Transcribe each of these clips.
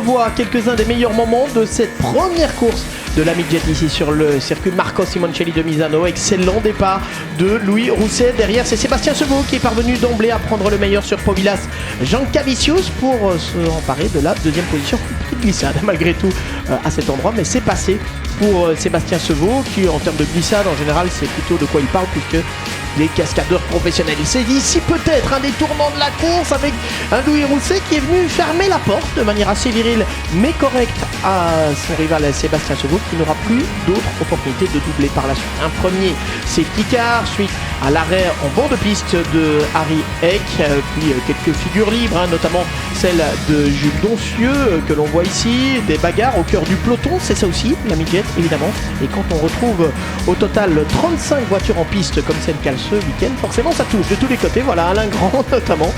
revoit quelques-uns des meilleurs moments de cette première course de la Midget ici sur le circuit Marco Simoncelli de Misano. Excellent départ de Louis Rousset. Derrière, c'est Sébastien Sevaux qui est parvenu d'emblée à prendre le meilleur sur Povilas Jean Cavicius pour se emparer de la deuxième position. Petite glissade malgré tout à cet endroit, mais c'est passé pour Sébastien Sevaux qui, en termes de glissade, en général, c'est plutôt de quoi il parle puisque les cascadeurs professionnels. Il s'est dit ici peut-être un des tournants de la course avec un Louis Rousset qui est venu fermer la porte de manière assez virile mais correcte à son rival Sébastien Sevaux qui n'aura plus d'autres opportunités de doubler par la suite. Un premier c'est Picard, suite à l'arrêt en bord de piste de Harry Eck, puis quelques figures libres, notamment celle de Jules Doncieux que l'on voit ici, des bagarres au cœur du peloton, c'est ça aussi la midget évidemment, et quand on retrouve au total 35 voitures en piste comme c'est le cas ce week-end, forcément ça touche de tous les côtés. Voilà Alain Grand notamment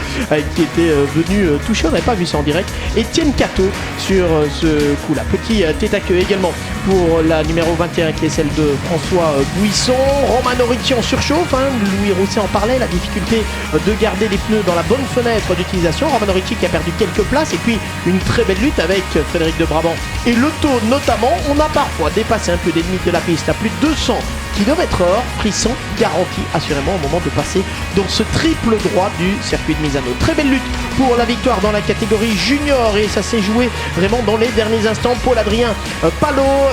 qui était venu toucher, on n'avait pas vu ça en direct, Étienne Cateau sur ce coup là. Petit tête à queue également pour la numéro 21 qui est celle de François Buisson. Romano Ricci en surchauffe, Louis Rousset en parlait, la difficulté de garder les pneus dans la bonne fenêtre d'utilisation. Romano Ricci qui a perdu quelques places et puis une très belle lutte avec Frédéric de Brabant et Lotto notamment. On a parfois dépassé un peu les limites de la piste à plus de 200 km/h, frisson garanti assurément au moment de passer dans ce triple droit du circuit de Misano. Très belle lutte pour la victoire dans la catégorie junior et ça s'est joué vraiment dans les derniers instants. Paul Adrien Palot